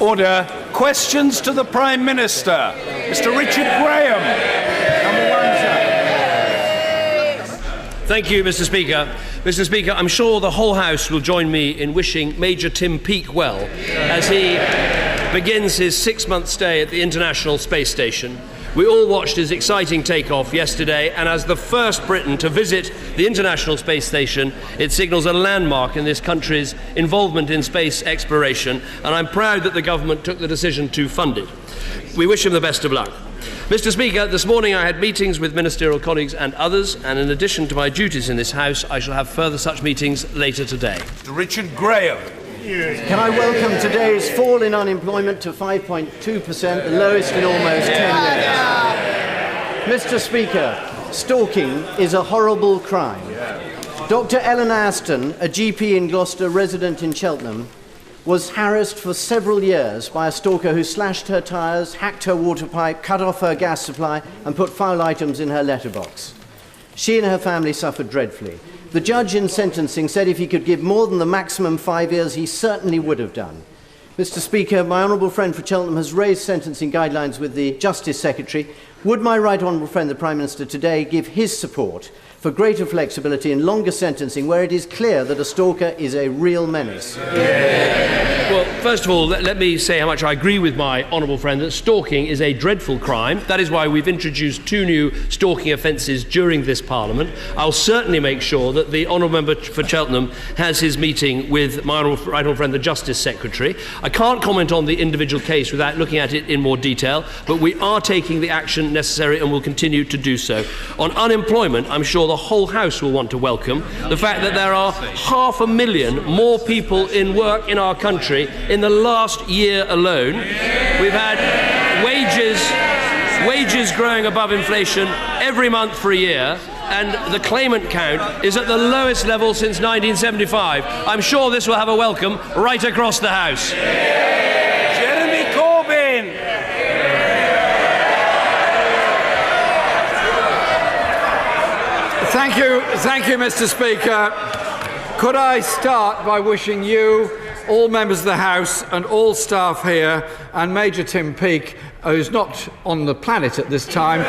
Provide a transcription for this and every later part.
Order. Questions to the Prime Minister. Mr. Richard Graham. Number one, sir. Thank you, Mr. Speaker. Mr. Speaker, I'm sure the whole House will join me in wishing Major Tim Peake well as he begins his 6-month stay at the International Space Station. We all watched his exciting takeoff yesterday, and as the first Briton to visit the International Space Station, it signals a landmark in this country's involvement in space exploration, and I'm proud that the government took the decision to fund it. We wish him the best of luck. Mr. Speaker, this morning I had meetings with ministerial colleagues and others, and in addition to my duties in this House, I shall have further such meetings later today. Mr. Richard Graham. Can I welcome today's fall in unemployment to 5.2%, the lowest in almost 10 years. Mr. Speaker, stalking is a horrible crime. Dr. Ellen Aston, a GP in Gloucester, resident in Cheltenham, was harassed for several years by a stalker who slashed her tyres, hacked her water pipe, cut off her gas supply and put foul items in her letterbox. She and her family suffered dreadfully. The judge in sentencing said if he could give more than the maximum 5 years, he certainly would have done. Mr. Speaker, my honourable friend for Cheltenham has raised sentencing guidelines with the Justice Secretary. Would my right honourable friend, the Prime Minister, today give his support for greater flexibility and longer sentencing where it is clear that a stalker is a real menace? Well, first of all, let me say how much I agree with my honourable friend that stalking is a dreadful crime. That is why we've introduced 2 new stalking offences during this Parliament. I'll certainly make sure that the honourable member for Cheltenham has his meeting with my right honourable friend, the Justice Secretary. I can't comment on the individual case without looking at it in more detail, but we are taking the action necessary and will continue to do so. On unemployment, I'm sure the whole House will want to welcome the fact that there are 500,000 more people in work in our country in the last year alone. We've had wages growing above inflation every month for a year, and the claimant count is at the lowest level since 1975. I'm sure this will have a welcome right across the House. Jeremy Corbyn. Thank you, Mr. Speaker. Could I start by wishing you, all members of the House and all staff here, and Major Tim Peake, who's not on the planet at this time,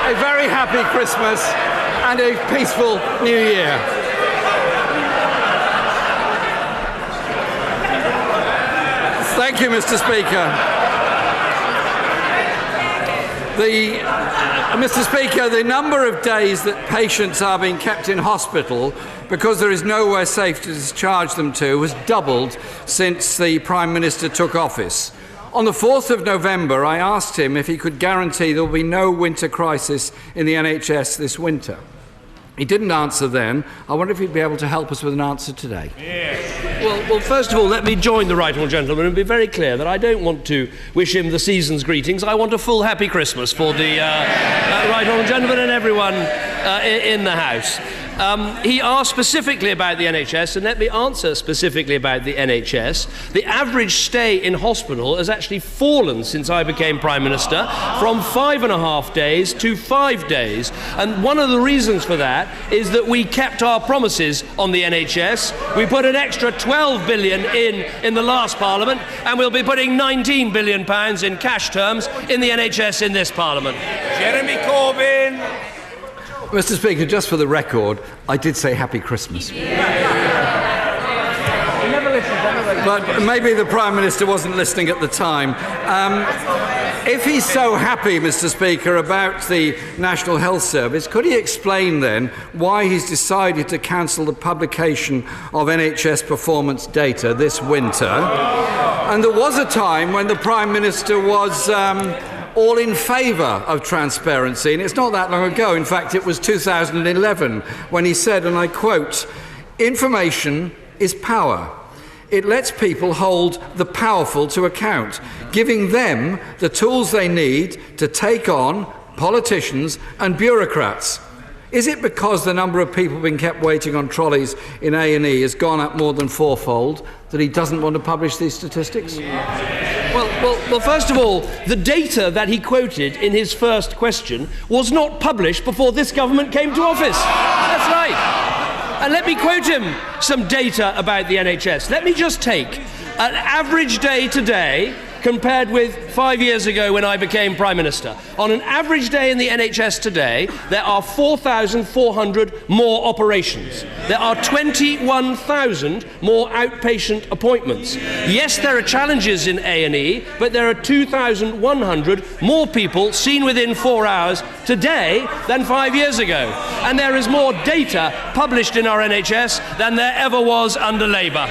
a very happy Christmas and a peaceful New Year. Thank you, Mr. Speaker. Mr. Speaker, the number of days that patients are being kept in hospital because there is nowhere safe to discharge them to has doubled since the Prime Minister took office. On the 4th of November, I asked him if he could guarantee there will be no winter crisis in the NHS this winter. He didn't answer then. I wonder if he'd be able to help us with an answer today. Well, first of all, let me join the right honourable gentleman and be very clear that I don't want to wish him the season's greetings. I want a full happy Christmas for the right honourable gentleman and everyone in the House. He asked specifically about the NHS, and let me answer specifically about the NHS. The average stay in hospital has actually fallen since I became Prime Minister, from 5.5 days to 5 days. And one of the reasons for that is that we kept our promises on the NHS. We put an extra 12 billion in the last Parliament, and we'll be putting £19 billion in cash terms in the NHS in this Parliament. Jeremy Corbyn. Mr. Speaker, just for the record, I did say Happy Christmas. But maybe the Prime Minister wasn't listening at the time. If he's so happy, Mr. Speaker, about the National Health Service, could he explain then why he's decided to cancel the publication of NHS performance data this winter? And there was a time when the Prime Minister was all in favour of transparency, and it's not that long ago. In fact, it was 2011 when he said, and I quote, "Information is power. It lets people hold the powerful to account, giving them the tools they need to take on politicians and bureaucrats." Is it because the number of people being kept waiting on trolleys in A&E has gone up more than fourfold that he doesn't want to publish these statistics? Well, first of all, the data that he quoted in his first question was not published before this government came to office. That's right. And let me quote him some data about the NHS. Let me just take an average day today compared with 5 years ago when I became Prime Minister. On an average day in the NHS today, there are 4,400 more operations. There are 21,000 more outpatient appointments. Yes, there are challenges in A&E, but there are 2,100 more people seen within 4 hours today than 5 years ago. And there is more data published in our NHS than there ever was under Labour.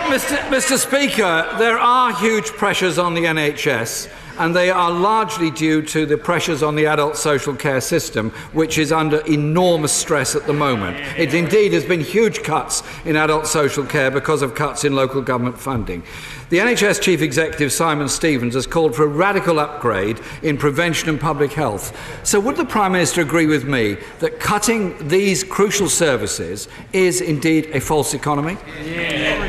Mr. Speaker, there are huge pressures on the NHS, and they are largely due to the pressures on the adult social care system, which is under enormous stress at the moment. It indeed has been huge cuts in adult social care because of cuts in local government funding. The NHS Chief Executive, Simon Stevens, has called for a radical upgrade in prevention and public health. So would the Prime Minister agree with me that cutting these crucial services is indeed a false economy?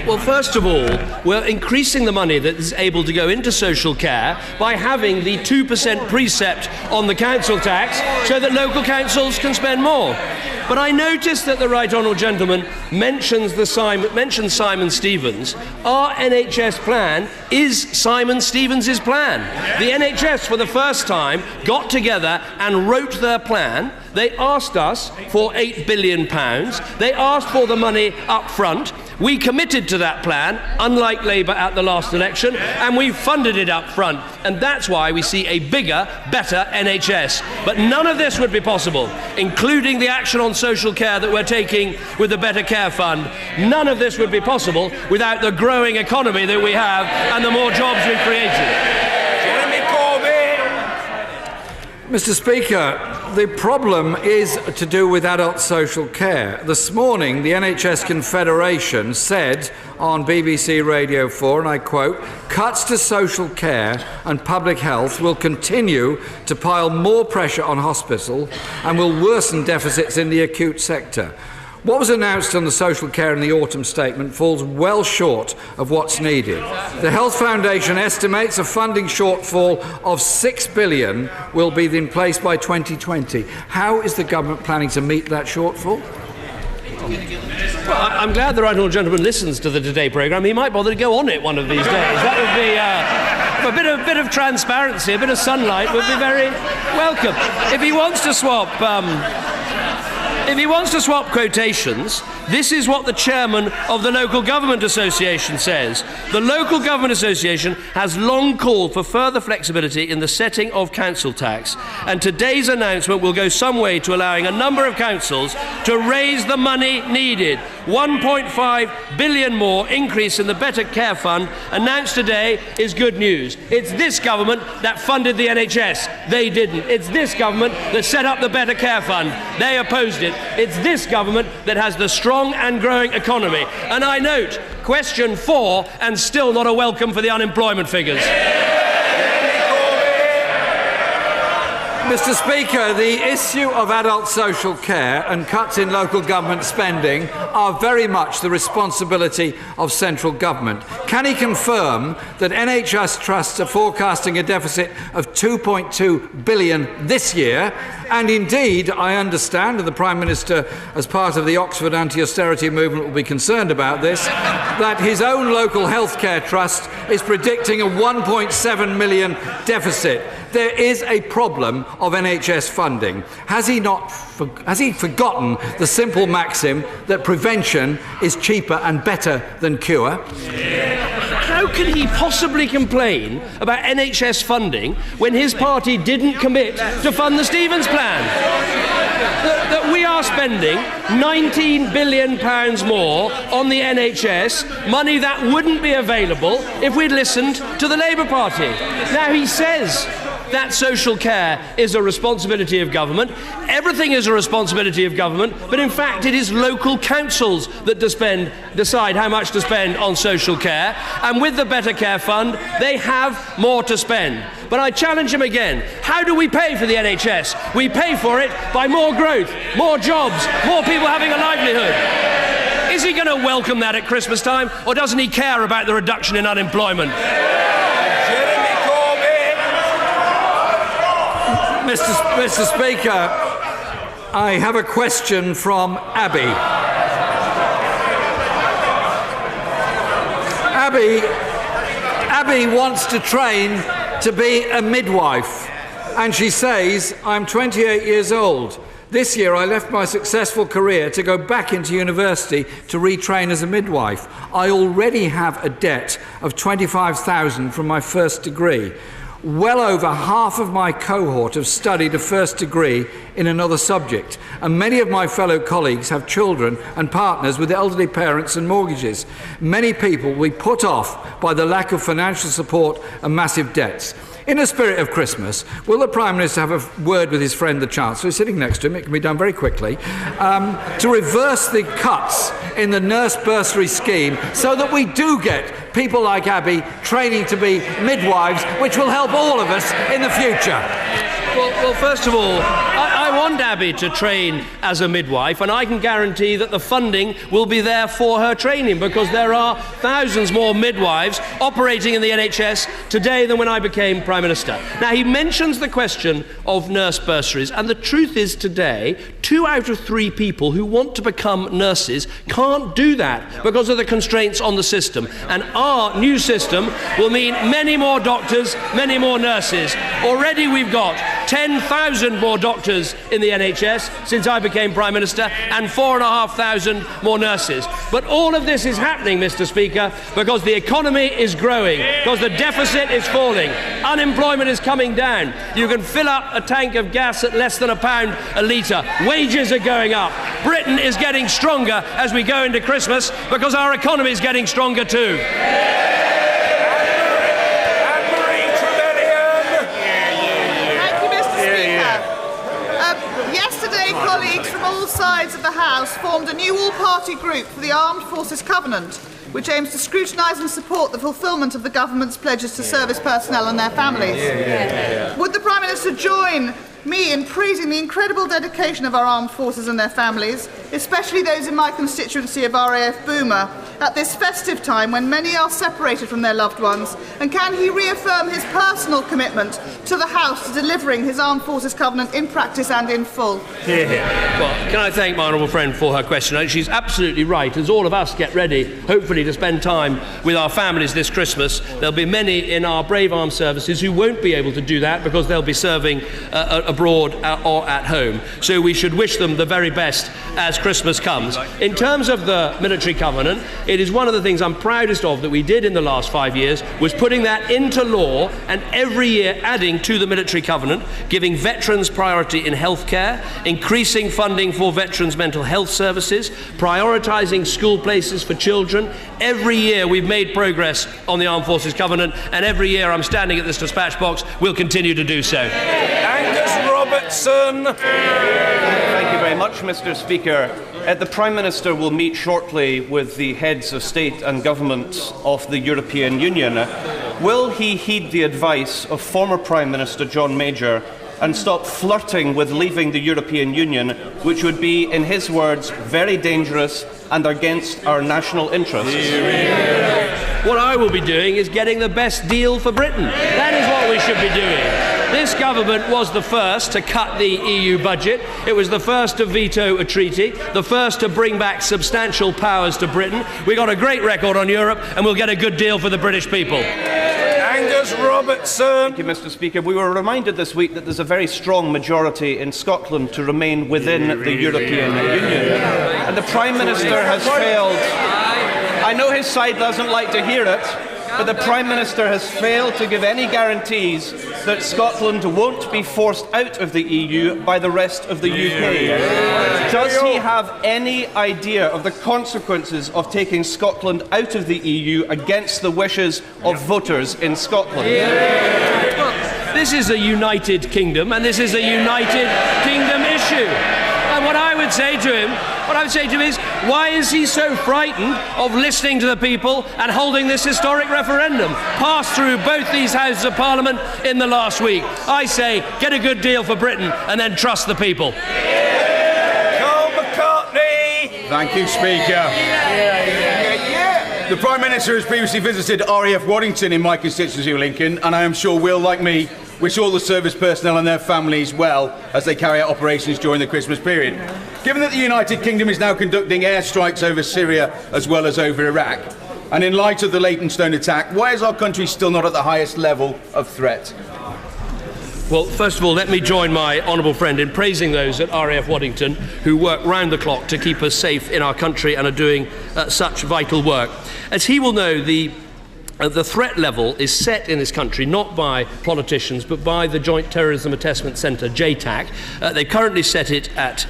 Well, first of all, we're increasing the money that is able to go into social care by having the 2% precept on the council tax so that local councils can spend more. But I noticed that the Right Honourable Gentleman mentions Simon Stevens. Our NHS plan is Simon Stevens' plan. The NHS, for the first time, got together and wrote their plan. They asked us for £8 billion. They asked for the money up front. We committed to that plan, unlike Labour at the last election, and we funded it up front. And that's why we see a bigger, better NHS. But none of this would be possible, including the action on social care that we're taking with the Better Care Fund. None of this would be possible without the growing economy that we have and the more jobs we've created. Mr. Speaker, the problem is to do with adult social care. This morning, the NHS Confederation said on BBC Radio 4, and I quote, "Cuts to social care and public health will continue to pile more pressure on hospital and will worsen deficits in the acute sector. What was announced on the social care in the autumn statement falls well short of what's needed. The Health Foundation estimates a funding shortfall of £6 billion will be in place by 2020. How is the government planning to meet that shortfall? Well, I'm glad the Right Honourable Gentleman listens to the Today programme. He might bother to go on it one of these days. That would be a bit of transparency, a bit of sunlight would be very welcome. If he wants to swap quotations, this is what the chairman of the Local Government Association says. The Local Government Association has long called for further flexibility in the setting of council tax, and today's announcement will go some way to allowing a number of councils to raise the money needed. £1.5 billion more increase in the Better Care Fund announced today is good news. It's this government that funded the NHS. They didn't. It's this government that set up the Better Care Fund. They opposed it. It's this government that has the strong and growing economy. And I note, question 4, and still not a welcome for the unemployment figures. Mr. Speaker, the issue of adult social care and cuts in local government spending are very much the responsibility of central government. Can he confirm that NHS trusts are forecasting a deficit of £2.2 billion this year? And indeed, I understand, and the Prime Minister, as part of the Oxford anti-austerity movement, will be concerned about this, that his own local healthcare trust is predicting a £1.7 million deficit. There is a problem of NHS funding. Has he forgotten the simple maxim that prevention is cheaper and better than cure? How can he possibly complain about NHS funding when his party didn't commit to fund the Stevens plan? That we are spending £19 billion more on the NHS, money that wouldn't be available if we'd listened to the Labour Party. Now he says that social care is a responsibility of government. Everything is a responsibility of government, but in fact it is local councils that decide how much to spend on social care, and with the Better Care Fund they have more to spend. But I challenge him again. How do we pay for the NHS? We pay for it by more growth, more jobs, more people having a livelihood. Is he going to welcome that at Christmas time, or doesn't he care about the reduction in unemployment? I have a question from Abby. Abby wants to train to be a midwife, and she says, I'm 28 years old. This year I left my successful career to go back into university to retrain as a midwife. I already have a debt of $25,000 from my first degree. Well over half of my cohort have studied a first degree in another subject, and many of my fellow colleagues have children and partners with elderly parents and mortgages. Many people will be put off by the lack of financial support and massive debts. In the spirit of Christmas, will the Prime Minister have a word with his friend the Chancellor, who's sitting next to him, it can be done very quickly, to reverse the cuts in the nurse bursary scheme so that we do get people like Abby training to be midwives, which will help all of us in the future? Well, first of all, I want Abby to train as a midwife, and I can guarantee that the funding will be there for her training, because there are thousands more midwives operating in the NHS today than when I became Prime Minister. Now, he mentions the question of nurse bursaries, and the truth is today, 2 out of 3 people who want to become nurses can't do that because of the constraints on the system. And our new system will mean many more doctors, many more nurses. Already we've got 10,000 more doctors in the NHS since I became Prime Minister, and 4,500 more nurses. But all of this is happening, Mr. Speaker, because the economy is growing, because the deficit is falling, unemployment is coming down. You can fill up a tank of gas at less than £1 a litre. Wages are going up. Britain is getting stronger as we go into Christmas because our economy is getting stronger too. Colleagues from all sides of the House formed a new all-party group for the Armed Forces Covenant, which aims to scrutinise and support the fulfilment of the government's pledges to service personnel and their families. Would the Prime Minister join me in praising the incredible dedication of our armed forces and their families, especially those in my constituency of RAF Boomer, at this festive time when many are separated from their loved ones? And can he reaffirm his personal commitment to the House to delivering his Armed Forces Covenant in practice and in full? Well, can I thank my honourable friend for her question? She's absolutely right. As all of us get ready, hopefully, to spend time with our families this Christmas, there'll be many in our brave armed services who won't be able to do that because they'll be serving abroad or at home. So we should wish them the very best as Christmas comes. In terms of the military covenant, it is one of the things I'm proudest of that we did in the last 5 years, was putting that into law and every year adding to the military covenant, giving veterans priority in healthcare, increasing funding for veterans' mental health services, prioritising school places for children. Every year we've made progress on the Armed Forces Covenant, and every year I'm standing at this dispatch box, we'll continue to do so. Angus Robertson. Thank you very much, Mr. Speaker. The Prime Minister will meet shortly with the heads of state and government of the European Union. Will he heed the advice of former Prime Minister John Major and stop flirting with leaving the European Union, which would be, in his words, very dangerous and against our national interests? What I will be doing is getting the best deal for Britain. That is what we should be doing. This government was the first to cut the EU budget. It was the first to veto a treaty, the first to bring back substantial powers to Britain. We got a great record on Europe, and we'll get a good deal for the British people. Angus Robertson. Thank you, Mr. Speaker. We were reminded this week that there's a very strong majority in Scotland to remain within the European Union. And the Prime Minister has failed. I know his side doesn't like to hear it, but the Prime Minister has failed to give any guarantees that Scotland won't be forced out of the EU by the rest of the UK. Does he have any idea of the consequences of taking Scotland out of the EU against the wishes of voters in Scotland? Well, this is a United Kingdom, and this is a United Kingdom issue. And what I would say to him is, why is he so frightened of listening to the people and holding this historic referendum passed through both these Houses of Parliament in the last week? I say, get a good deal for Britain and then trust the people. Carl McCartney. Thank you, Speaker. The Prime Minister has previously visited RAF Waddington in my constituency of Lincoln, and I am sure will, like me, wish all the service personnel and their families well as they carry out operations during the Christmas period. Given that the United Kingdom is now conducting airstrikes over Syria as well as over Iraq, and in light of the Leytonstone attack, why is our country still not at the highest level of threat? Well, first of all, let me join my honourable friend in praising those at RAF Waddington who work round the clock to keep us safe in our country and are doing such vital work. As he will know, the threat level is set in this country not by politicians but by the Joint Terrorism Assessment Centre, JTAC. They currently set it at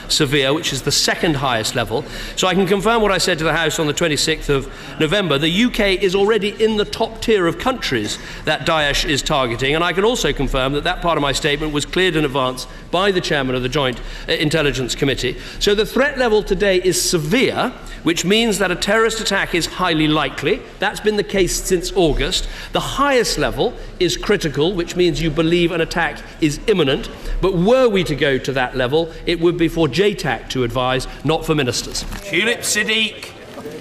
severe, which is the second highest level. So I can confirm what I said to the House on the 26th of November. The UK is already in the top tier of countries that Daesh is targeting, and I can also confirm that that part of my statement was cleared in advance by the chairman of the Joint Intelligence Committee. So the threat level today is severe, which means that a terrorist attack is highly likely. That's been the case since August. The highest level is critical, which means you believe an attack is imminent. But were we to go to that level, it would be for JTAC to advise, not for ministers. Tulip Siddiq.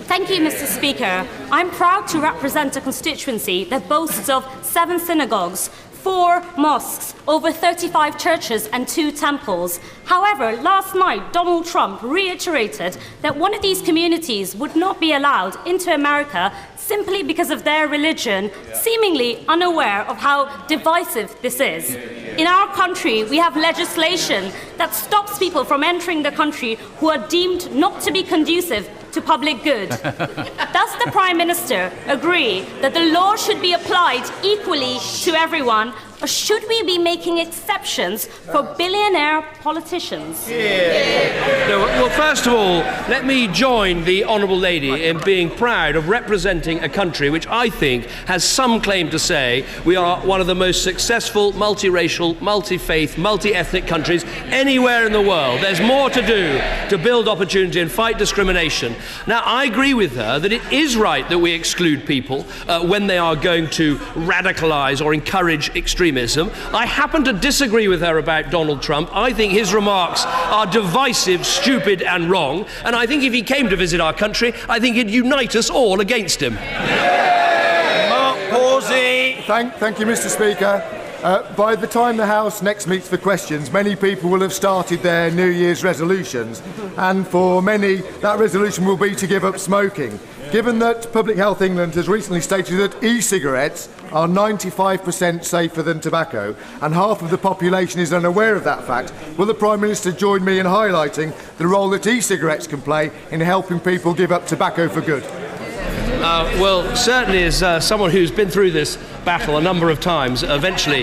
Thank you, Mr. Speaker. I'm proud to represent a constituency that boasts of 7 synagogues, 4 mosques, over 35 churches and 2 temples. However, last night, Donald Trump reiterated that one of these communities would not be allowed into America simply because of their religion, seemingly unaware of how divisive this is. In our country, we have legislation that stops people from entering the country who are deemed not to be conducive to public good. Does the Prime Minister agree that the law should be applied equally to everyone, or should we be making exceptions for billionaire politicians? No, well, first of all, let me join the Honourable Lady in being proud of representing a country which I think has some claim to say we are one of the most successful, multiracial, multi-faith, multi-ethnic countries anywhere in the world. There's more to do to build opportunity and fight discrimination. Now, I agree with her that it is right that we exclude people when they are going to radicalise or encourage extremism. I happen to disagree with her about Donald Trump. I think his remarks are divisive, stupid and wrong, and I think if he came to visit our country, I think he'd unite us all against him. Mark Pawsey. Thank you, Mr. Speaker. By the time the House next meets for questions, many people will have started their New Year's resolutions, and for many, that resolution will be to give up smoking. Given that Public Health England has recently stated that e-cigarettes are 95% safer than tobacco, and half of the population is unaware of that fact, will the Prime Minister join me in highlighting the role that e-cigarettes can play in helping people give up tobacco for good? Well, certainly as someone who's been through this battle a number of times, eventually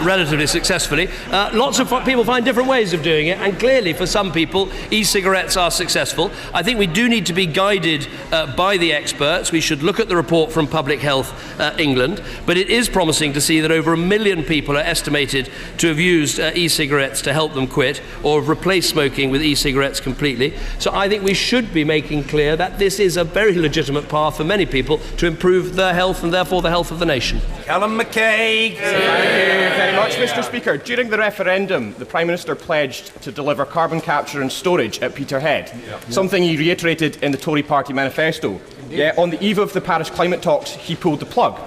relatively successfully, lots of people find different ways of doing it, and clearly for some people e-cigarettes are successful. I think we do need to be guided by the experts. We should look at the report from Public Health England, but it is promising to see that over 1 million people are estimated to have used e-cigarettes to help them quit, or have replaced smoking with e-cigarettes completely. So I think we should be making clear that this is a very legitimate path for many people to improve their health and therefore the health of the nation. Callum McCaig. Thank you very much, Mr. Speaker. During the referendum, the Prime Minister pledged to deliver carbon capture and storage at Peterhead, something he reiterated in the Tory party manifesto. Yet on the eve of the Paris climate talks, he pulled the plug.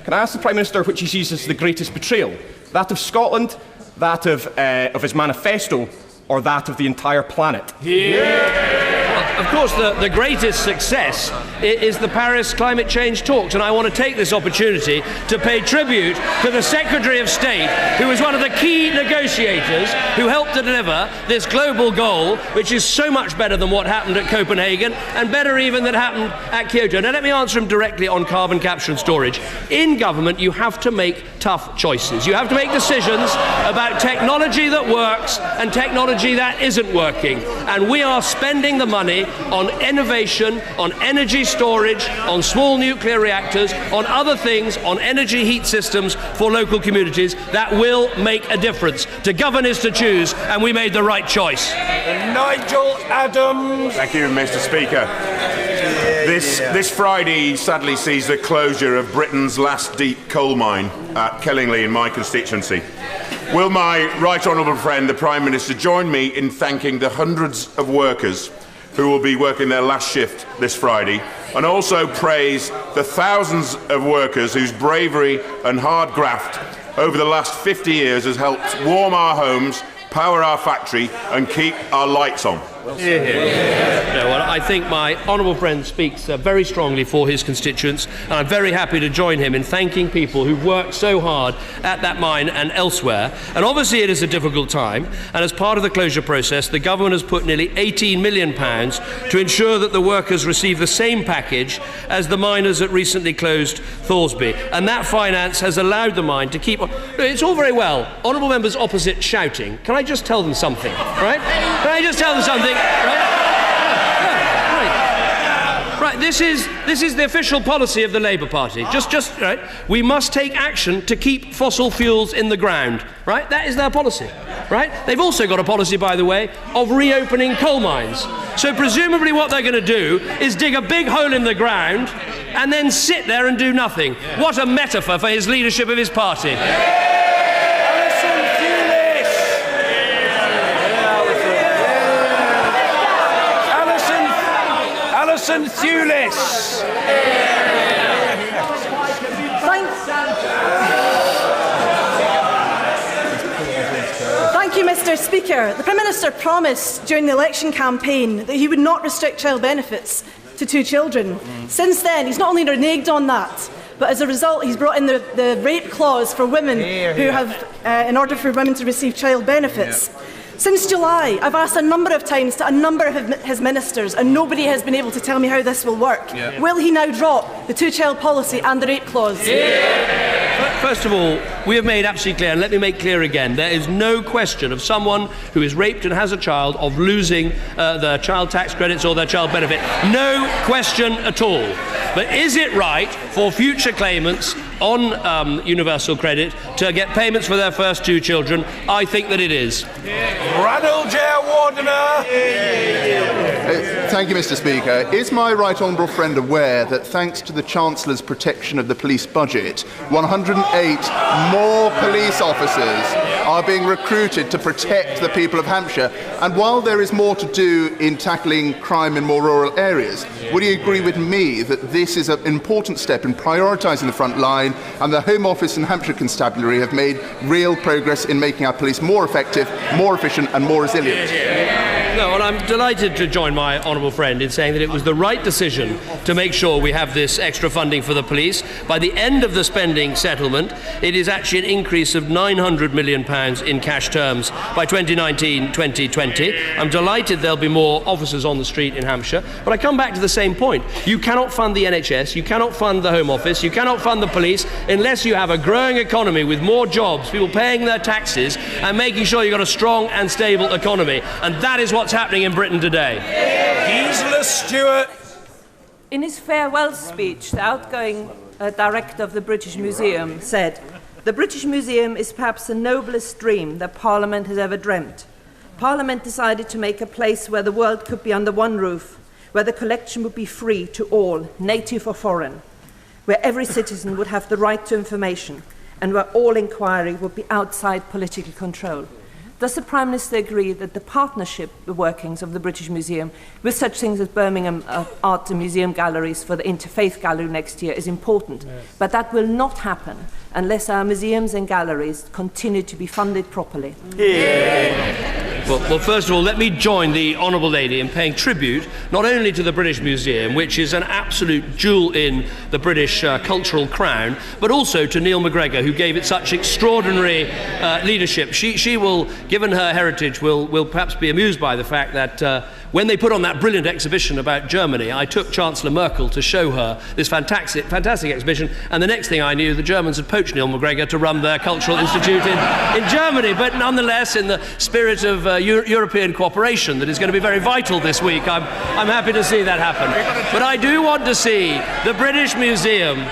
Can I ask the Prime Minister which he sees as the greatest betrayal? That of Scotland, that of his manifesto, or that of the entire planet? Of course, the greatest success is the Paris climate change talks, and I want to take this opportunity to pay tribute to the Secretary of State, who was one of the key negotiators who helped to deliver this global goal, which is so much better than what happened at Copenhagen, and better even than happened at Kyoto. Now, let me answer him directly on carbon capture and storage. In government, you have to make tough choices. You have to make decisions about technology that works and technology that isn't working. And we are spending the money on innovation, on energy storage, on small nuclear reactors, on other things, on energy heat systems for local communities that will make a difference. To govern is to choose, and we made the right choice. Nigel Adams. Thank you, Mr. Speaker. This Friday sadly sees the closure of Britain's last deep coal mine at Kellingley in my constituency. Will my right honourable friend, the Prime Minister, join me in thanking the hundreds of workers who will be working their last shift this Friday, and also praise the thousands of workers whose bravery and hard graft over the last 50 years has helped warm our homes, power our factory and keep our lights on. No, well, I think my honourable friend speaks very strongly for his constituents, and I'm very happy to join him in thanking people who've worked so hard at that mine and elsewhere. And obviously it is a difficult time, and as part of the closure process, the government has put nearly £18 million to ensure that the workers receive the same package as the miners at recently closed Thorsby. And that finance has allowed the mine to keep on. It's all very well. Honourable members opposite shouting. Can I just tell them something, right? Can I just tell them something? Right. This is the official policy of the Labour Party. Just right. We must take action to keep fossil fuels in the ground. Right. That is their policy. Right. They've also got a policy, by the way, of reopening coal mines. So presumably, what they're going to do is dig a big hole in the ground and then sit there and do nothing. What a metaphor for his leadership of his party. Alison Thewlis. Thank you, Mr. Speaker. The Prime Minister promised during the election campaign that he would not restrict child benefits to 2 children. Since then, he's not only reneged on that, but as a result, he's brought in the rape clause for women who have, in order for women to receive child benefits. Since July, I've asked a number of times to a number of his ministers, and nobody has been able to tell me how this will work. Will he now drop the 2-child policy and the rape clause? First of all, we have made absolutely clear, and let me make clear again, there is no question of someone who is raped and has a child of losing their child tax credits or their child benefit. No question at all. But is it right for future claimants on universal credit to get payments for their first 2 children? I think that it is. Ranald J. Wardener. Thank you, Mr. Speaker. Is my right honourable friend aware that thanks to the Chancellor's protection of the police budget, 108 more police officers are being recruited to protect the people of Hampshire? And while there is more to do in tackling crime in more rural areas, would you agree with me that this is an important step in prioritising the front line, and the Home Office and Hampshire Constabulary have made real progress in making our police more effective, more efficient and more resilient? No, and I'm delighted to join my honourable friend in saying that it was the right decision to make sure we have this extra funding for the police. By the end of the spending settlement, it is actually an increase of £900 million in cash terms by 2019-2020. I'm delighted there'll be more officers on the street in Hampshire. But I come back to the same point. You cannot fund the NHS, you cannot fund the Home Office, you cannot fund the police unless you have a growing economy with more jobs, people paying their taxes and making sure you've got a strong and stable economy. And that is what's happening in Britain today. Gisela Stewart. In his farewell speech, the outgoing director of the British Museum said, "The British Museum is perhaps the noblest dream that Parliament has ever dreamt. Parliament decided to make a place where the world could be under one roof, where the collection would be free to all, native or foreign, where every citizen would have the right to information, and where all inquiry would be outside political control." Does the Prime Minister agree that the partnership, the workings of the British Museum, with such things as Birmingham Art and Museum Galleries for the Interfaith Gallery next year is important, but that will not happen unless our museums and galleries continue to be funded properly? Well, first of all, let me join the Honourable Lady in paying tribute not only to the British Museum, which is an absolute jewel in the British cultural crown, but also to Neil McGregor, who gave it such extraordinary leadership. She will, given her heritage, will perhaps be amused by the fact that when they put on that brilliant exhibition about Germany, I took Chancellor Merkel to show her this fantastic exhibition, and the next thing I knew, the Germans had poached Neil McGregor to run their cultural institute in Germany. But nonetheless, in the spirit of European cooperation that is going to be very vital this week, I'm happy to see that happen. But I do want to see the British Museum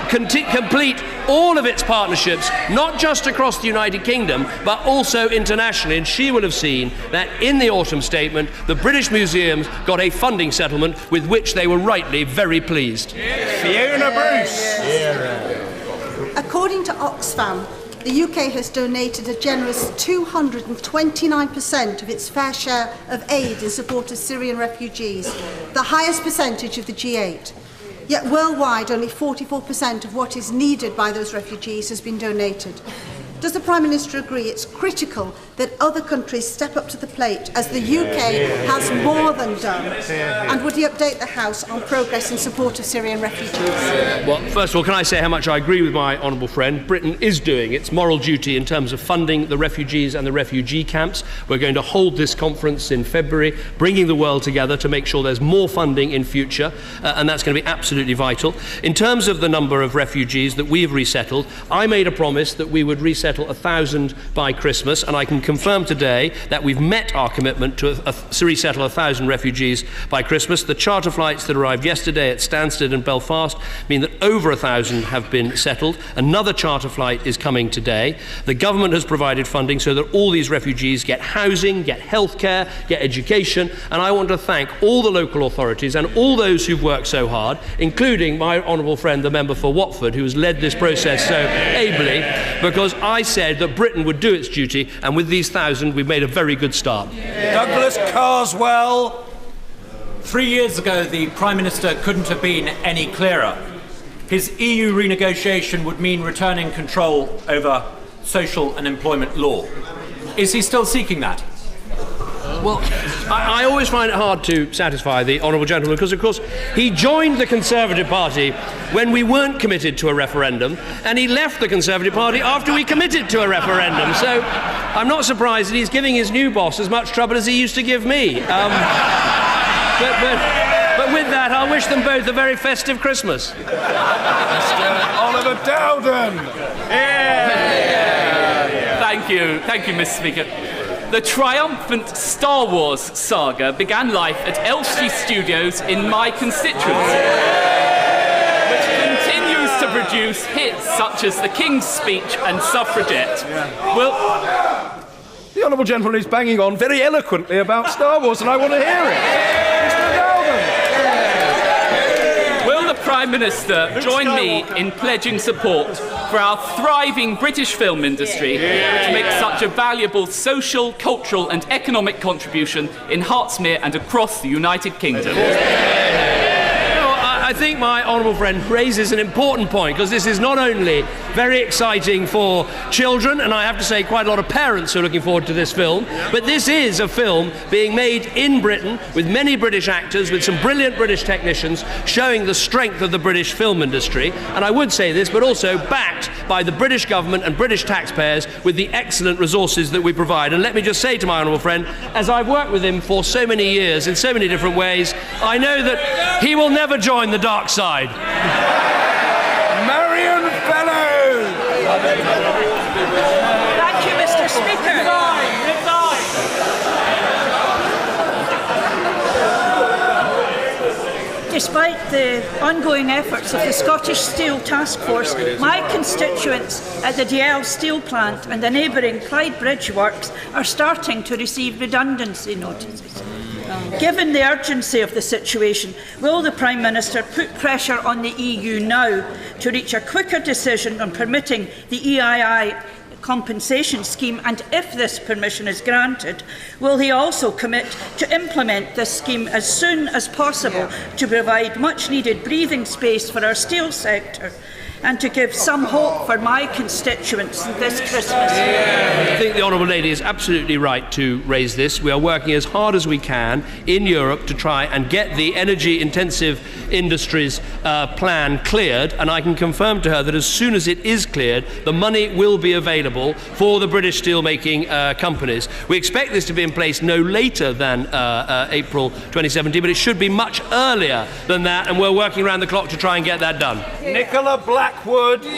complete all of its partnerships, not just across the United Kingdom, but also internationally. And she will have seen that in the autumn statement, the British Museums got a funding settlement with which they were rightly very pleased. Fiona Bruce. According to Oxfam, the UK has donated a generous 229% of its fair share of aid in support of Syrian refugees, the highest percentage of the G8. Yet worldwide, only 44% of what is needed by those refugees has been donated. Does the Prime Minister agree it's critical that other countries step up to the plate, as the UK has more than done? And would he update the House on progress in support of Syrian refugees? Well, first of all, can I say how much I agree with my honourable friend? Britain is doing its moral duty in terms of funding the refugees and the refugee camps. We're going to hold this conference in February, bringing the world together to make sure there's more funding in future, and that's going to be absolutely vital. In terms of the number of refugees that we've resettled, I made a promise that we would resettle 1,000 by Christmas, and I can confirm today that we've met our commitment to resettle 1,000 refugees by Christmas. The charter flights that arrived yesterday at Stansted and Belfast mean that over 1,000 have been settled. Another charter flight is coming today. The government has provided funding so that all these refugees get housing, get healthcare, get education, and I want to thank all the local authorities and all those who've worked so hard, including my honourable friend, the member for Watford, who has led this process so ably, because I said that Britain would do its duty, and with these 1,000 we've made a very good start. Douglas Carswell. 3 years ago, the Prime Minister couldn't have been any clearer. His EU renegotiation would mean returning control over social and employment law. Is he still seeking that? Well, I always find it hard to satisfy the honourable gentleman because, of course, he joined the Conservative Party when we weren't committed to a referendum, and he left the Conservative Party after we committed to a referendum. So I'm not surprised that he's giving his new boss as much trouble as he used to give me. But with that, I'll wish them both a very festive Christmas. Mr. Oliver Dowden. Thank you, Mr. Speaker. The triumphant Star Wars saga began life at Elstree Studios in my constituency, which continues to produce hits such as The King's Speech and Suffragette. Well, the honourable gentleman is banging on very eloquently about Star Wars, and I want to hear it. Mr. Dowden. Will the Prime Minister join me in pledging support for our thriving British film industry, which makes such a valuable social, cultural and economic contribution in Hertsmere and across the United Kingdom? I think my honourable friend raises an important point, because this is not only very exciting for children, and I have to say quite a lot of parents who are looking forward to this film, but this is a film being made in Britain with many British actors, with some brilliant British technicians, showing the strength of the British film industry. And I would say this, but also backed by the British government and British taxpayers with the excellent resources that we provide. And let me just say to my honourable friend, as I've worked with him for so many years in so many different ways, I know that he will never join the dark side. Marion Fellows. Thank you, Mr. Speaker. Despite the ongoing efforts of the Scottish Steel Task Force, my constituents at the Dalziel Steel Plant and the neighbouring Clyde Bridge Works are starting to receive redundancy notices. Given the urgency of the situation, will the Prime Minister put pressure on the EU now to reach a quicker decision on permitting the EII compensation scheme, and if this permission is granted, will he also commit to implement this scheme as soon as possible to provide much needed breathing space for our steel sector and to give some hope for my constituents this Christmas? I think the honourable lady is absolutely right to raise this. We are working as hard as we can in Europe to try and get the energy-intensive industries plan cleared, and I can confirm to her that as soon as it is cleared, the money will be available for the British steel-making companies. We expect this to be in place no later than April 2017, but it should be much earlier than that, and we're working around the clock to try and get that done. Nicola Blackwood. Mr.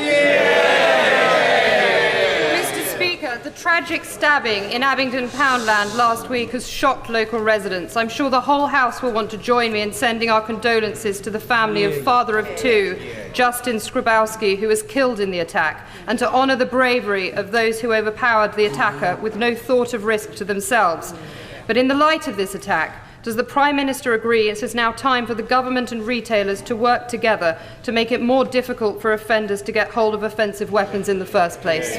Speaker, the tragic stabbing in Abingdon Poundland last week has shocked local residents. I'm sure the whole House will want to join me in sending our condolences to the family of father of two, Justin Skrybowski, who was killed in the attack, and to honour the bravery of those who overpowered the attacker with no thought of risk to themselves. But in the light of this attack, does the Prime Minister agree it is now time for the government and retailers to work together to make it more difficult for offenders to get hold of offensive weapons in the first place?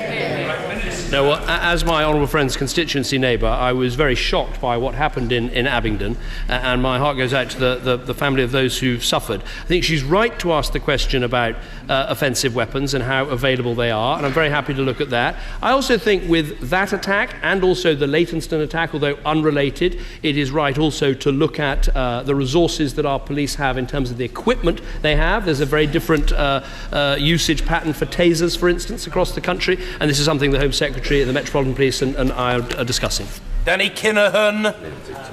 No, well, as my honourable friend's constituency neighbour, I was very shocked by what happened in Abingdon, and my heart goes out to the family of those who've suffered. I think she's right to ask the question about offensive weapons and how available they are, and I'm very happy to look at that. I also think with that attack and also the Leytonstone attack, although unrelated, it is right also to look at the resources that our police have in terms of the equipment they have. There's a very different usage pattern for tasers, for instance, across the country, and this is something the Home Secretary and the Metropolitan Police and I are discussing. Danny Kinahan.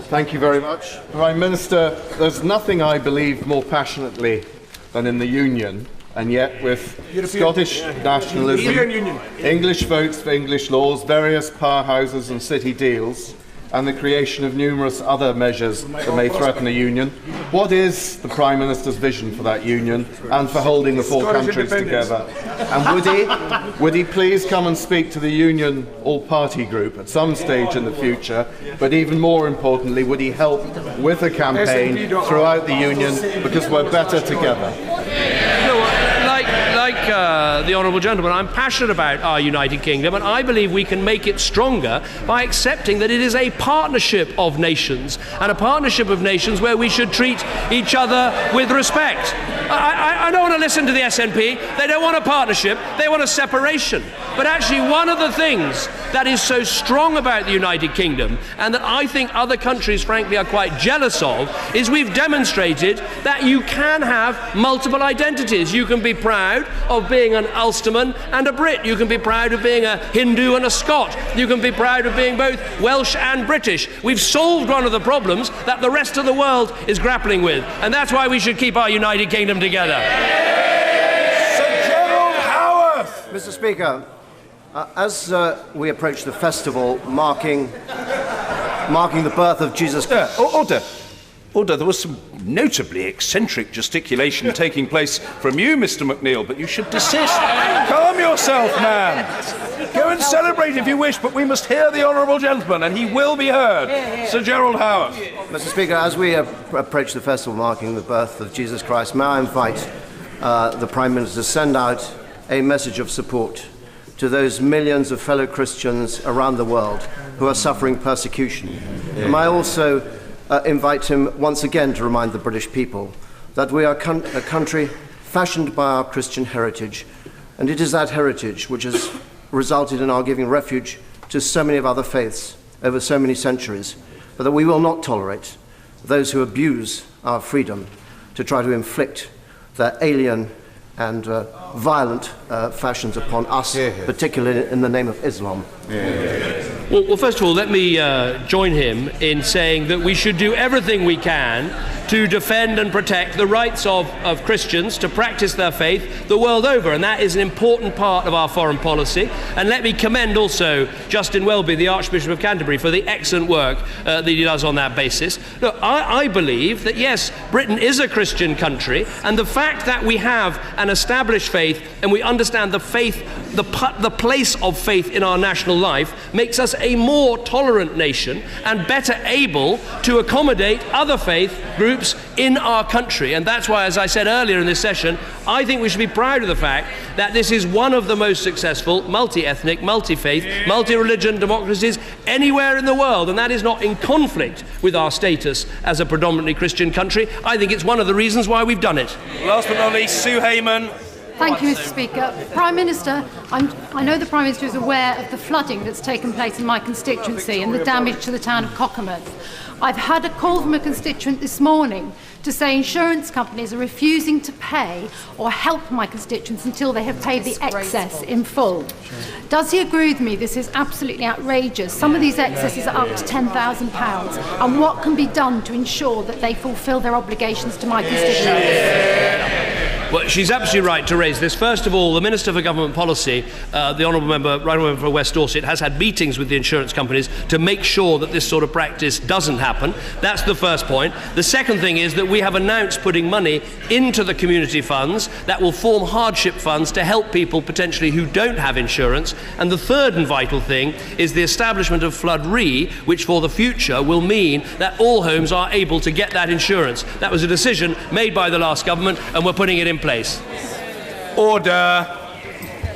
Thank you very much. Prime Minister, there's nothing I believe more passionately than in the Union, and yet with Scottish nationalism, English votes for English laws, various powerhouses and city deals, and the creation of numerous other measures that may threaten a union. What is the Prime Minister's vision for that union and for holding the four countries together? And would he please come and speak to the union all-party group at some stage in the future, but even more importantly, would he help with a campaign throughout the union, because we're better together? The honourable gentleman, I'm passionate about our United Kingdom, and I believe we can make it stronger by accepting that it is a partnership of nations, and a partnership of nations where we should treat each other with respect. I don't want to listen to the SNP. They don't want a partnership, they want a separation. But actually, one of the things that is so strong about the United Kingdom, and that I think other countries frankly are quite jealous of, is we've demonstrated that you can have multiple identities. You can be proud of being an Ulsterman and a Brit. You can be proud of being a Hindu and a Scot. You can be proud of being both Welsh and British. We've solved one of the problems that the rest of the world is grappling with, and that's why we should keep our United Kingdom together. Sir Gerald Howarth. Mr. Speaker, as we approach the festival marking the birth of Jesus Christ... Order. There was some notably eccentric gesticulation taking place from you, Mr. McNeill, but you should desist. Calm yourself, man. Go and celebrate if you wish, but we must hear the honourable gentleman, and he will be heard. Sir Gerald Howarth. Mr. Speaker, as we approach the festival marking the birth of Jesus Christ, may I invite the Prime Minister to send out a message of support to those millions of fellow Christians around the world who are suffering persecution. And may I also invite him once again to remind the British people that we are a country fashioned by our Christian heritage, and it is that heritage which has resulted in our giving refuge to so many of other faiths over so many centuries, but that we will not tolerate those who abuse our freedom to try to inflict their alien and violent fashions upon us, particularly in the name of Islam. Well, first of all, let me join him in saying that we should do everything we can to defend and protect the rights of Christians to practice their faith the world over, and that is an important part of our foreign policy. And let me commend also Justin Welby, the Archbishop of Canterbury, for the excellent work that he does on that basis. Look, I believe that, yes, Britain is a Christian country, and the fact that we have an established faith and we understand the faith, the place of faith in our national life, makes us a more tolerant nation and better able to accommodate other faith groups in our country. And that's why, as I said earlier in this session, I think we should be proud of the fact that this is one of the most successful multi-ethnic, multi-faith, multi-religion democracies anywhere in the world, and that is not in conflict with our status as a predominantly Christian country. I think it's one of the reasons why we've done it. Last but not least, Sue Hayman. Thank you, Mr. Speaker. Prime Minister, I know the Prime Minister is aware of the flooding that's taken place in my constituency and the damage to the town of Cockermouth. I've had a call from a constituent this morning to say insurance companies are refusing to pay or help my constituents until they have paid the excess in full. Does he agree with me this is absolutely outrageous? Some of these excesses are up to £10,000, and what can be done to ensure that they fulfil their obligations to my constituents? Well, she's absolutely right to raise this. First of all, the Minister for Government Policy, the Honourable Member, Right Honourable Member for West Dorset, has had meetings with the insurance companies to make sure that this sort of practice doesn't happen. That's the first point. The second thing is that we have announced putting money into the community funds that will form hardship funds to help people potentially who don't have insurance. And the third and vital thing is the establishment of Flood Re, which for the future will mean that all homes are able to get that insurance. That was a decision made by the last government, and we're putting it in place. Order.